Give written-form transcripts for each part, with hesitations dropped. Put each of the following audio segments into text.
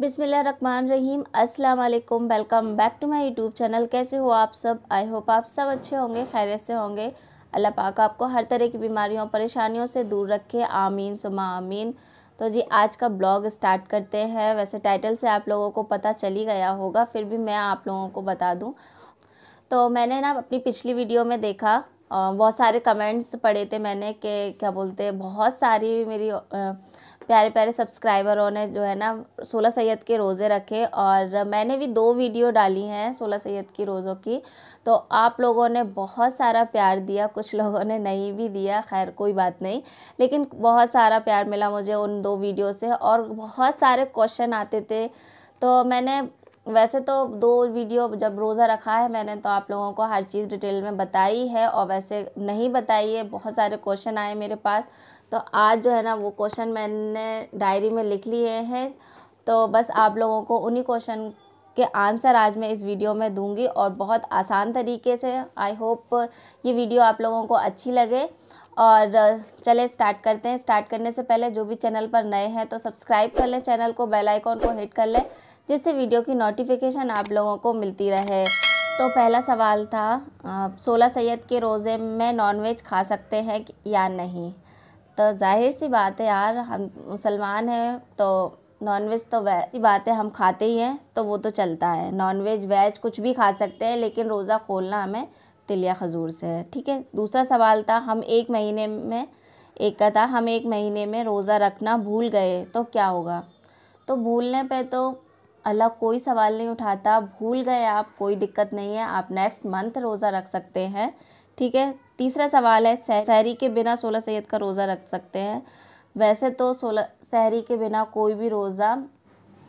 बिस्मिल्लाहिर्रहमानिर्रहीम। अस्सलाम वालेकुम। Welcome back to my YouTube channel. कैसे हो आप सब? आई होप आप सब अच्छे होंगे, खैरियत से होंगे। अल्लाह पाक आपको हर तरह की बीमारियों परेशानियों से दूर रखे, आमीन सुमा आमीन। तो जी आज का ब्लॉग स्टार्ट करते हैं। वैसे टाइटल से आप लोगों को पता चल ही गया होगा, फिर भी मैं आप लोगों को बता दूँ। तो मैंने ना अपनी पिछली वीडियो में देखा, बहुत सारे कमेंट्स पढ़े थे मैंने कि क्या बोलते हैं, बहुत सारी मेरी प्यारे प्यारे सब्सक्राइबरों ने जो है ना 16 सैयद के रोज़े रखे, और मैंने भी 2 वीडियो डाली हैं 16 सैयद की रोज़ों की। तो आप लोगों ने बहुत सारा प्यार दिया, कुछ लोगों ने नहीं भी दिया, खैर कोई बात नहीं, लेकिन बहुत सारा प्यार मिला मुझे उन 2 वीडियो से, और बहुत सारे क्वेश्चन आते थे। तो मैंने वैसे तो 2 वीडियो जब रोज़ा रखा है मैंने, तो आप लोगों को हर चीज़ डिटेल में बताई है, और वैसे नहीं बताई है, बहुत सारे क्वेश्चन आए मेरे पास। तो आज जो है ना वो क्वेश्चन मैंने डायरी में लिख लिए हैं, तो बस आप लोगों को उन्हीं क्वेश्चन के आंसर आज मैं इस वीडियो में दूंगी, और बहुत आसान तरीके से। आई होप ये वीडियो आप लोगों को अच्छी लगे। और चले स्टार्ट करते हैं। स्टार्ट करने से पहले जो भी चैनल पर नए हैं तो सब्सक्राइब कर लें चैनल को, बेल आइकॉन को हिट कर लें, जिससे वीडियो की नोटिफिकेशन आप लोगों को मिलती रहे। तो पहला सवाल था 16 सैयद के रोज़े में नॉनवेज खा सकते हैं या नहीं। तो जाहिर सी बात है यार, हम मुसलमान हैं तो नॉनवेज तो वैसी बात है, हम खाते ही हैं, तो वो तो चलता है। नॉनवेज वेज कुछ भी खा सकते हैं, लेकिन रोज़ा खोलना हमें तिल या खजूर से है, ठीक है। दूसरा सवाल था हम एक महीने में रोज़ा रखना भूल गए तो क्या होगा। तो भूलने पे तो अल्लाह कोई सवाल नहीं उठाता। भूल गए आप, कोई दिक्कत नहीं है, आप नेक्स्ट मंथ रोज़ा रख सकते हैं, ठीक है। तीसरा सवाल है सहरी के बिना 16 सैयद का रोज़ा रख सकते हैं। वैसे तो 16 सहरी के बिना कोई भी रोज़ा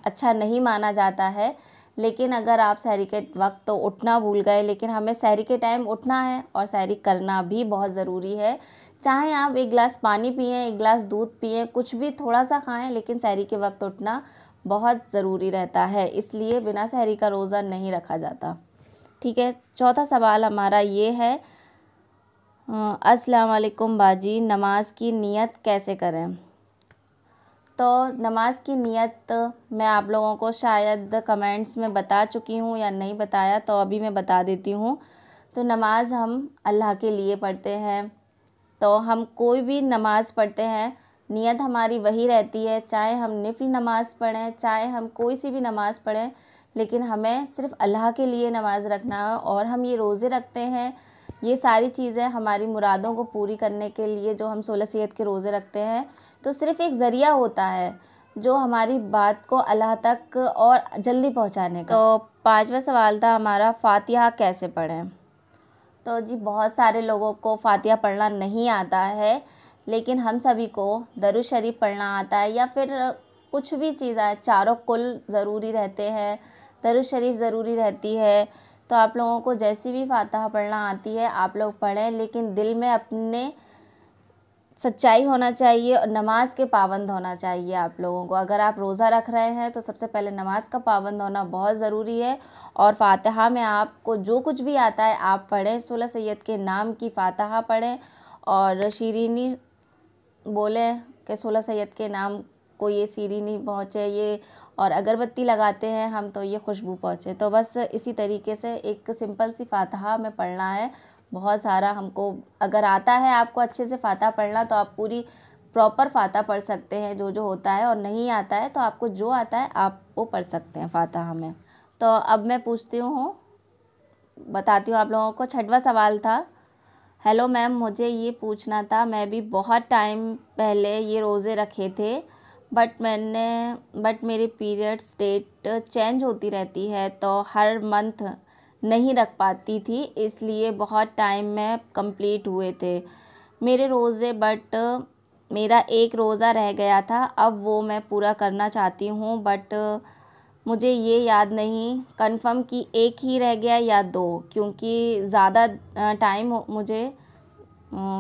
अच्छा नहीं माना जाता है, लेकिन अगर आप सहरी के वक्त तो उठना भूल गए, लेकिन हमें सहरी के टाइम उठना है, और सहरी करना भी बहुत ज़रूरी है। चाहे आप 1 गिलास पानी पिएँ, 1 गिलास दूध पिएँ, कुछ भी थोड़ा सा खाएँ, लेकिन सहरी के वक्त उठना बहुत ज़रूरी रहता है, इसलिए बिना सहरी का रोज़ा नहीं रखा जाता, ठीक है। चौथा सवाल हमारा ये है, अस्सलाम वालेकुम बाजी, नमाज की नियत कैसे करें। तो नमाज की नियत मैं आप लोगों को शायद कमेंट्स में बता चुकी हूँ या नहीं बताया, तो अभी मैं बता देती हूँ। तो नमाज हम अल्लाह के लिए पढ़ते हैं, तो हम कोई भी नमाज़ पढ़ते हैं, नियत हमारी वही रहती है, चाहे हम नफिल नमाज़ पढ़ें, चाहे हम कोई सी भी नमाज़ पढ़ें, लेकिन हमें सिर्फ़ अल्लाह के लिए नमाज़ रखना है। और हम ये रोज़े रखते हैं, ये सारी चीज़ें हमारी मुरादों को पूरी करने के लिए, जो हम 16 सैयद के रोज़े रखते हैं, तो सिर्फ़ एक ज़रिया होता है जो हमारी बात को अल्लाह तक और जल्दी पहुँचाने का। तो 5वां सवाल था हमारा, फ़ातिहा कैसे पढ़ें। तो जी बहुत सारे लोगों को फ़ातिहा पढ़ना नहीं आता है, लेकिन हम सभी को दरूद शरीफ पढ़ना आता है, या फिर कुछ भी चीज़ है, चारों कुल ज़रूरी रहते हैं, दरूद शरीफ ज़रूरी रहती है। तो आप लोगों को जैसी भी फ़ातिहा पढ़ना आती है आप लोग पढ़ें, लेकिन दिल में अपने सच्चाई होना चाहिए और नमाज के पाबंद होना चाहिए आप लोगों को। अगर आप रोज़ा रख रहे हैं तो सबसे पहले नमाज का पाबंद होना बहुत ज़रूरी है, और फ़ातिहा में आपको जो कुछ भी आता है आप पढ़ें। 16 सैयद के नाम की फ़ातिहा पढ़ें, और शीरीनी बोलें कि 16 सैयद के नाम को ये शीरीनी पहुँचे, ये और अगरबत्ती लगाते हैं हम तो ये खुशबू पहुँचे। तो बस इसी तरीके से एक सिंपल सी फ़ातिहा में पढ़ना है। बहुत सारा हमको अगर आता है आपको अच्छे से फ़ातिहा पढ़ना, तो आप पूरी प्रॉपर फ़ातिहा पढ़ सकते हैं जो जो होता है, और नहीं आता है तो आपको जो आता है आप वो पढ़ सकते हैं फ़ातिहा में। तो अब मैं बताती हूँ आप लोगों को। 6वां सवाल था, हेलो मैम, मुझे ये पूछना था, मैं भी बहुत टाइम पहले ये रोज़े रखे थे, बट मेरी पीरियड्स डेट चेंज होती रहती है, तो हर मंथ नहीं रख पाती थी, इसलिए बहुत टाइम में कंप्लीट हुए थे मेरे रोज़े, बट मेरा एक रोज़ा रह गया था, अब वो मैं पूरा करना चाहती हूँ, बट मुझे ये याद नहीं कंफर्म कि एक ही रह गया या 2, क्योंकि ज़्यादा टाइम मुझे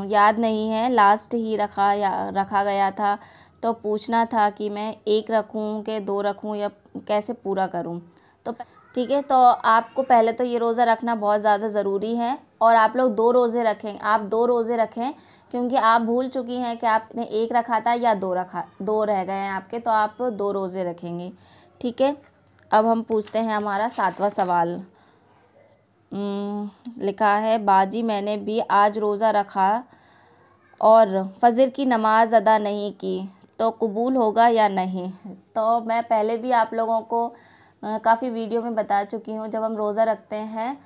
याद नहीं है, लास्ट ही रखा गया था। तो पूछना था कि मैं 1 रखूं कि 2 रखूं, या कैसे पूरा करूं। तो ठीक है, तो आपको पहले तो ये रोज़ा रखना बहुत ज़्यादा ज़रूरी है, और आप लोग 2 रोज़े रखें। आप 2 रोज़े रखें, क्योंकि आप भूल चुकी हैं कि आपने 1 रखा था या 2 रह गए हैं आपके, तो आप 2 रोज़े रखेंगे, ठीक है, अब हम पूछते हैं हमारा 7वां सवाल। लिखा है, बाजी मैंने भी आज रोज़ा रखा और फजर की नमाज अदा नहीं की तो कबूल होगा या नहीं। तो मैं पहले भी आप लोगों को काफ़ी वीडियो में बता चुकी हूँ, जब हम रोज़ा रखते हैं,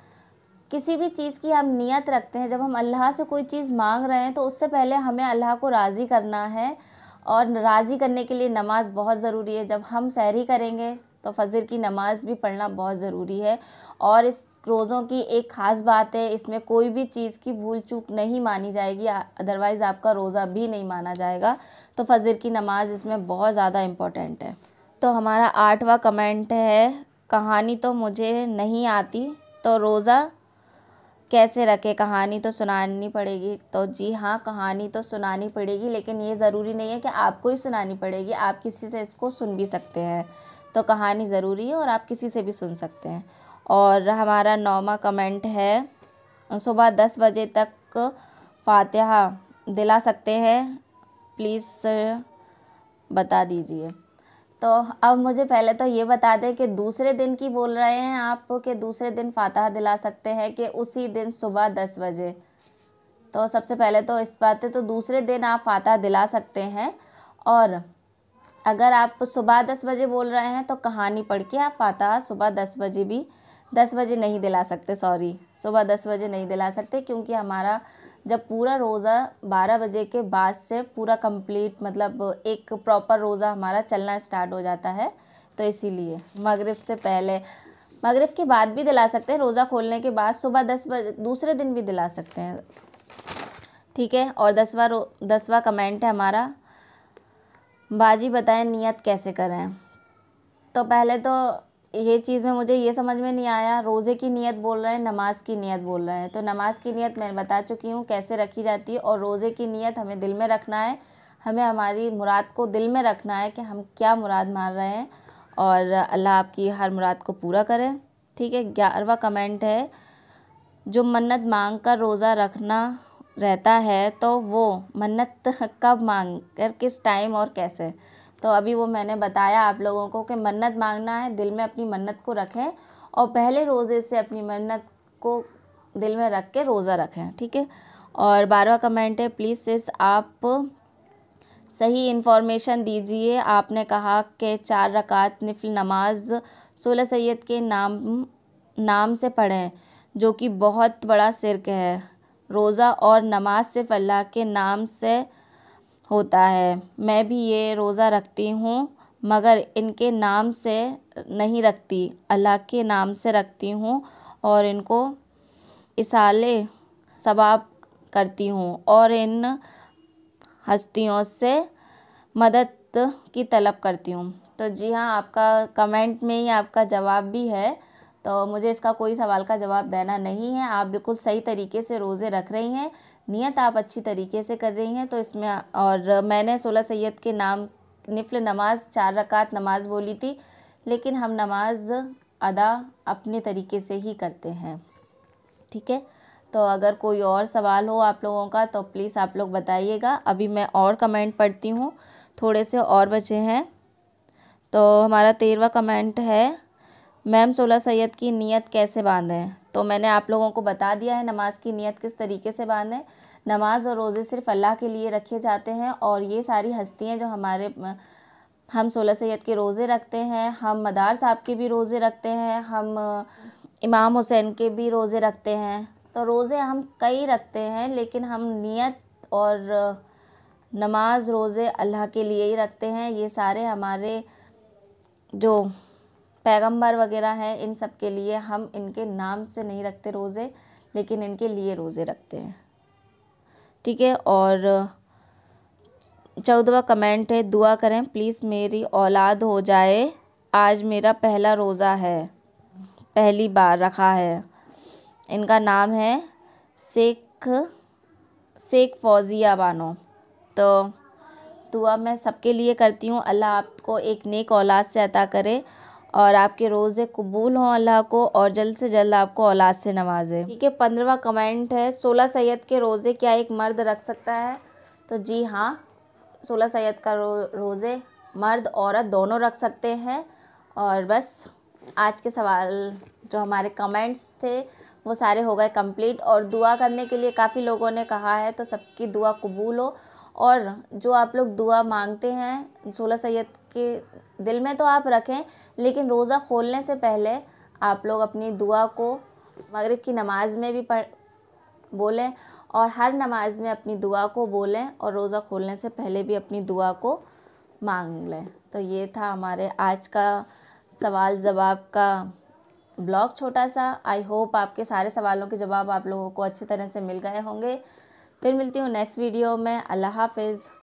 किसी भी चीज़ की हम नियत रखते हैं, जब हम अल्लाह से कोई चीज़ मांग रहे हैं तो उससे पहले हमें अल्लाह को राज़ी करना है, और राज़ी करने के लिए नमाज बहुत ज़रूरी है। जब हम सहरी करेंगे तो फजर की नमाज भी पढ़ना बहुत ज़रूरी है। और इस रोज़ों की एक ख़ास बात है, इसमें कोई भी चीज़ की भूल चूक नहीं मानी जाएगी, अदरवाइज़ आपका रोज़ा भी नहीं माना जाएगा। तो फजर की नमाज इसमें बहुत ज़्यादा इम्पोर्टेंट है। तो हमारा 8वां कमेंट है, कहानी तो मुझे नहीं आती तो रोज़ा कैसे रखे, कहानी तो सुनानी पड़ेगी। तो जी हाँ, कहानी तो सुनानी पड़ेगी, लेकिन ये ज़रूरी नहीं है कि आपको ही सुनानी पड़ेगी, आप किसी से इसको सुन भी सकते हैं। तो कहानी ज़रूरी है और आप किसी से भी सुन सकते हैं। और हमारा 9वां कमेंट है, सुबह 10 बजे तक फातिहा दिला सकते हैं, प्लीज़ बता दीजिए। तो अब मुझे पहले तो ये बता दें कि दूसरे दिन की बोल रहे हैं आप, कि दूसरे दिन फातिहा दिला सकते हैं कि उसी दिन सुबह 10 बजे। तो सबसे पहले तो इस बात है, तो दूसरे दिन आप फातिहा दिला सकते हैं। और अगर आप सुबह 10 बजे बोल रहे हैं तो कहानी पढ़ के आप फातिहा सुबह 10 बजे भी, 10 बजे नहीं दिला सकते, सॉरी, सुबह 10 बजे नहीं दिला सकते, क्योंकि हमारा जब पूरा रोज़ा 12 बजे के बाद से पूरा कंप्लीट, मतलब एक प्रॉपर रोज़ा हमारा चलना स्टार्ट हो जाता है। तो इसीलिए मगरिब से पहले, मगरिब के बाद भी दिला सकते हैं, रोज़ा खोलने के बाद सुबह 10 बजे दूसरे दिन भी दिला सकते हैं, ठीक है। और 10वां कमेंट है हमारा, बाजी बताएं नियत कैसे करें। तो पहले तो ये चीज़ में मुझे ये समझ में नहीं आया, रोज़े की नियत बोल रहे हैं, नमाज की नियत बोल रहे हैं। तो नमाज की नियत मैं बता चुकी हूँ कैसे रखी जाती है, और रोज़े की नियत हमें दिल में रखना है, हमें हमारी मुराद को दिल में रखना है कि हम क्या मुराद मान रहे हैं, और अल्लाह आपकी हर मुराद को पूरा करे, ठीक है। 11वां कमेंट है, जो मन्नत मांग कर रोज़ा रखना रहता है तो वो मन्नत कब मांग कर, किस टाइम और कैसे। तो अभी वो मैंने बताया आप लोगों को कि मन्नत मांगना है, दिल में अपनी मन्नत को रखें, और पहले रोज़े से अपनी मन्नत को दिल में रख के रोज़ा रखें, ठीक है। और 12वां कमेंट है, प्लीज़ सिस आप सही इन्फॉर्मेशन दीजिए, आपने कहा कि 4 रकात नफिल नमाज सोलह सैयद के नाम से पढ़ें, जो कि बहुत बड़ा शिर्क है। रोज़ा और नमाज सिर्फ अल्लाह के नाम से होता है। मैं भी ये रोज़ा रखती हूँ, मगर इनके नाम से नहीं रखती, अल्लाह के नाम से रखती हूँ, और इनको इसाले सवाब करती हूँ, और इन हस्तियों से मदद की तलब करती हूँ। तो जी हाँ, आपका कमेंट में ही आपका जवाब भी है, तो मुझे इसका कोई सवाल का जवाब देना नहीं है। आप बिल्कुल सही तरीके से रोज़े रख रही हैं, नियत आप अच्छी तरीके से कर रही हैं। तो इसमें, और मैंने 16 सैयद के नाम नफिल नमाज 4 रकात नमाज बोली थी, लेकिन हम नमाज अदा अपने तरीके से ही करते हैं, ठीक है। तो अगर कोई और सवाल हो आप लोगों का तो प्लीज़ आप लोग बताइएगा। अभी मैं और कमेंट पढ़ती हूँ, थोड़े से और बचे हैं। तो हमारा 13वां कमेंट है, मैम 16 सैयद की नियत कैसे बांधें। तो मैंने आप लोगों को बता दिया है नमाज की नियत किस तरीके से बांधें। नमाज और रोज़े सिर्फ अल्लाह के लिए रखे जाते हैं, और ये सारी हस्तियाँ जो हम 16 सैयद के रोज़े रखते हैं, हम मदार साहब के भी रोज़े रखते हैं, हम इमाम हुसैन के भी रोज़े रखते हैं। तो रोज़े हम कई रखते हैं, लेकिन हम नियत और नमाज रोज़े अल्लाह के लिए ही रखते हैं। ये सारे हमारे जो पैगंबर वगैरह हैं, इन सब के लिए हम इनके नाम से नहीं रखते रोज़े, लेकिन इनके लिए रोज़े रखते हैं, ठीक है। और 14वां कमेंट है, दुआ करें प्लीज़ मेरी औलाद हो जाए, आज मेरा पहला रोज़ा है, पहली बार रखा है। इनका नाम है शेख फौजिया बानो। तो दुआ मैं सबके लिए करती हूँ, अल्लाह आपको एक नेक औलाद से अता करे, और आपके रोज़े कबूल हों अल्लाह को, और जल्द से जल्द आपको औलाद से नवाजे, ठीक है। 15वां कमेंट है, 16 सैयद के रोज़े क्या एक मर्द रख सकता है। तो जी हाँ, 16 सैयद का रोज़े मर्द औरत दोनों रख सकते हैं, और बस आज के सवाल जो हमारे कमेंट्स थे वो सारे हो गए कंप्लीट। और दुआ करने के लिए काफ़ी लोगों ने कहा है, तो सबकी दुआ कबूल हो। और जो आप लोग दुआ मांगते हैं 16 सैयद के दिल में तो आप रखें, लेकिन रोज़ा खोलने से पहले आप लोग अपनी दुआ को मगरिब की नमाज़ में भी बोलें और हर नमाज में अपनी दुआ को बोलें, और रोज़ा खोलने से पहले भी अपनी दुआ को मांग लें। तो ये था हमारे आज का सवाल जवाब का ब्लॉग छोटा सा। आई होप आपके सारे सवालों के जवाब आप लोगों को अच्छी तरह से मिल गए होंगे। फिर मिलती हूँ नेक्स्ट वीडियो में। अल्लाह हाफिज़।